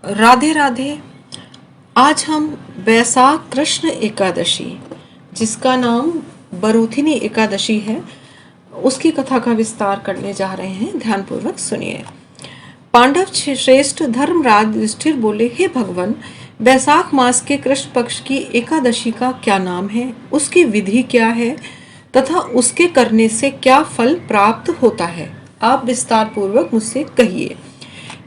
राधे राधे। आज हम बैसाख कृष्ण एकादशी, जिसका नाम बरूथिनी एकादशी है, उसकी कथा का विस्तार करने जा रहे हैं। ध्यानपूर्वक सुनिए। पांडव श्रेष्ठ धर्मराज युधिष्ठिर बोले, हे भगवान, बैसाख मास के कृष्ण पक्ष की एकादशी का क्या नाम है, उसकी विधि क्या है तथा उसके करने से क्या फल प्राप्त होता है, आप विस्तार पूर्वक मुझसे कहिए।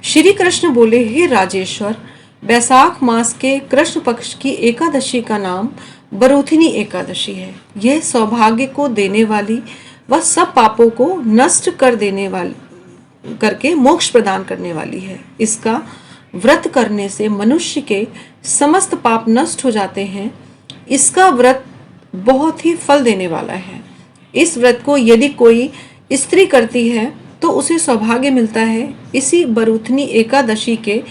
श्री कृष्ण बोले, हे राजेश्वर, बैसाख मास के कृष्ण पक्ष की एकादशी का नाम बरूथिनी एकादशी है। यह सौभाग्य को देने वाली व सब पापों को नष्ट कर देने वाली करके मोक्ष प्रदान करने वाली है। इसका व्रत करने से मनुष्य के समस्त पाप नष्ट हो जाते हैं। इसका व्रत बहुत ही फल देने वाला है। इस व्रत को यदि कोई स्त्री करती है तो उसे सौभाग्य मिलता है। इसी बरूथिनी एकादशी के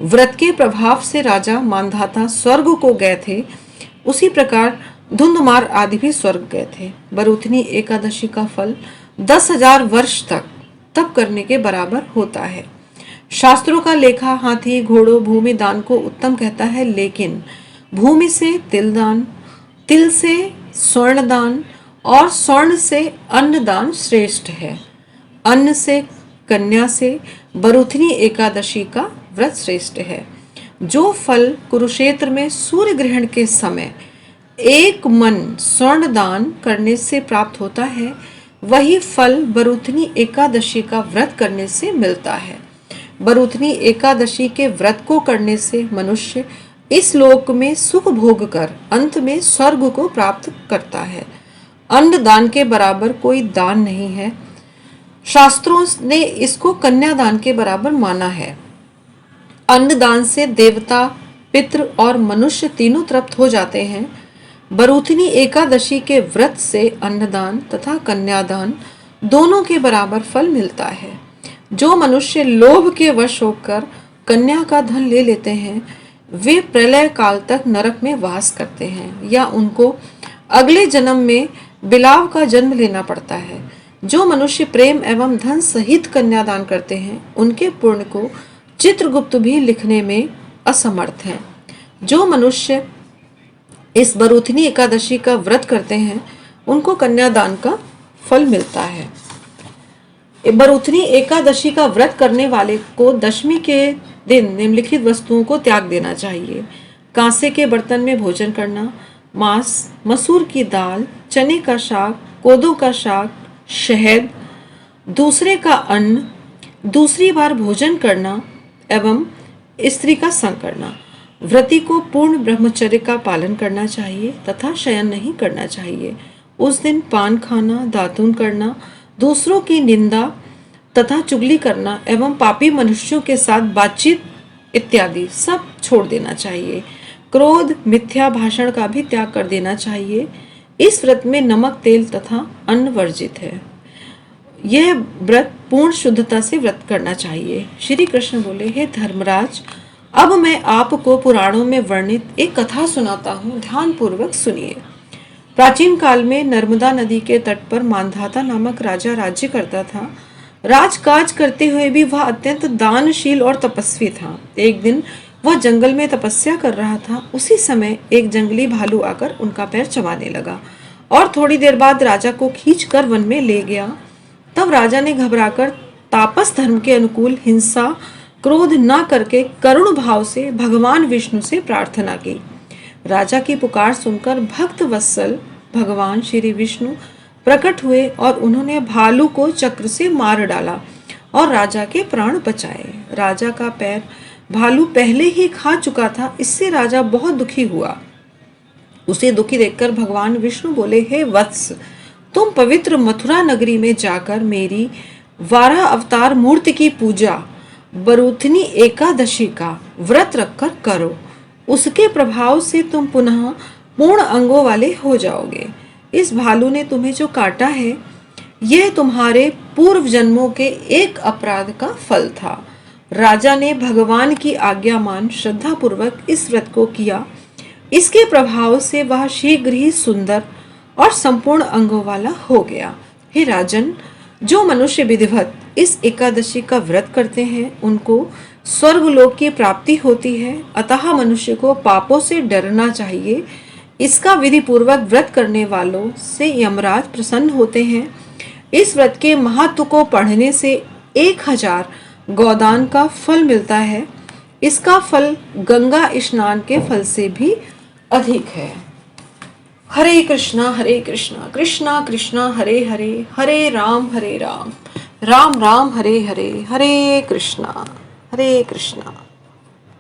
व्रत के प्रभाव से राजा मांधाता स्वर्ग को गए थे, उसी प्रकार धुंधुमार आदि भी स्वर्ग गए थे। बरूथिनी एकादशी का फल 10,000 वर्ष तक तप करने के बराबर होता है। शास्त्रों का लेखा हाथी घोड़ों भूमि दान को उत्तम कहता है, लेकिन भूमि से तिल दान, तिल से स्वर्ण दान और स्वर्ण से अन्न दान श्रेष्ठ है। अन्न से, कन्या से बरूथिनी एकादशी का व्रत श्रेष्ठ है। जो फल कुरुक्षेत्र में सूर्य ग्रहण के समय एक मन स्वर्ण दान करने से प्राप्त होता है, वही फल बरूथिनी एकादशी का व्रत करने से मिलता है। बरूथिनी एकादशी के व्रत को करने से मनुष्य इस लोक में सुख भोग कर अंत में स्वर्ग को प्राप्त करता है। अन्न दान के बराबर कोई दान नहीं है। शास्त्रों ने इसको कन्यादान के बराबर माना है। अन्नदान से देवता, पितृ और मनुष्य तीनों तृप्त हो जाते हैं। बरूथिनी एकादशी के व्रत से अन्नदान तथा कन्यादान दोनों के बराबर फल मिलता है। जो मनुष्य लोभ के वश होकर कन्या का धन ले लेते हैं, वे प्रलय काल तक नरक में वास करते हैं या उनको अगले जन्म में बिलाव का जन्म लेना पड़ता है। जो मनुष्य प्रेम एवं धन सहित कन्यादान करते हैं, उनके पुण्य को चित्रगुप्त भी लिखने में असमर्थ हैं। जो मनुष्य इस बरूथिनी एकादशी का व्रत करते हैं, उनको कन्यादान का फल मिलता है। बरूथिनी एकादशी का व्रत करने वाले को दशमी के दिन निम्नलिखित वस्तुओं को त्याग देना चाहिए। कांसे के बर्तन में भोजन करना, मांस, मसूर की दाल, चने का शाक, कोदों का शाक, शहद, दूसरे का अन्न, दूसरी बार भोजन करना एवं स्त्री का संग करना। व्रती को पूर्ण ब्रह्मचर्य का पालन करना चाहिए तथा शयन नहीं करना चाहिए। उस दिन पान खाना, दातून करना, दूसरों की निंदा तथा चुगली करना एवं पापी मनुष्यों के साथ बातचीत इत्यादि सब छोड़ देना चाहिए। क्रोध, मिथ्या भाषण का भी त्याग कर देना चाहिए। इस व्रत में नमक, तेल तथा अन्न वर्जित है। यह व्रत पूर्ण शुद्धता से व्रत करना चाहिए। श्री कृष्ण बोले, हे धर्मराज, अब मैं आपको पुराणों में वर्णित एक कथा सुनाता हूँ, ध्यान पूर्वक सुनिए। प्राचीन काल में नर्मदा नदी के तट पर मांधाता नामक राजा राज्य करता था। राजकाज करते हुए भी वह अत्यंत दानशील और तपस्वी था। एक दिन वह जंगल में तपस्या कर रहा था। उसी समय एक जंगली भालू आकर उनका पैर चबाने लगा और थोड़ी देर बाद राजा को खींचकर वन में ले गया। तब राजा ने घबराकर तापस धर्म के अनुकूल हिंसा, क्रोध न करके करुण भाव से भगवान विष्णु से प्रार्थना की। राजा की पुकार सुनकर भक्त वत्सल भगवान श्री विष्णु प्रकट हुए और उन्होंने भालू को चक्र से मार डाला और राजा के प्राण बचाए। राजा का पैर भालू पहले ही खा चुका था, इससे राजा बहुत दुखी हुआ। उसे दुखी देखकर भगवान विष्णु बोले, हे वत्स, तुम पवित्र मथुरा नगरी में जाकर मेरी 12 अवतार मूर्ति की पूजा बरूथिनी एकादशी का व्रत रखकर करो। उसके प्रभाव से तुम पुनः पूर्ण अंगों वाले हो जाओगे। इस भालू ने तुम्हें जो काटा है, यह तुम्हारे पूर्व जन्मों के एक अपराध का फल था। राजा ने भगवान की आज्ञा मान श्रद्धा पूर्वक इस व्रत को किया। इसके प्रभाव से वह शीघ्र ही सुंदर और संपूर्ण अंगों वाला हो गया। हे राजन, जो मनुष्य विधिवत इस एकादशी का व्रत करते हैं उनको स्वर्गलोक की प्राप्ति होती है। अतः मनुष्य को पापों से डरना चाहिए। इसका विधि पूर्वक व्रत करने वालों से यमराज प्रसन्न होते हैं। इस व्रत के महत्व को पढ़ने से 1000 गोदान का फल मिलता है। इसका फल गंगा स्नान के फल से भी अधिक है। हरे कृष्णा कृष्णा कृष्णा हरे हरे, हरे राम राम राम हरे हरे, हरे कृष्णा।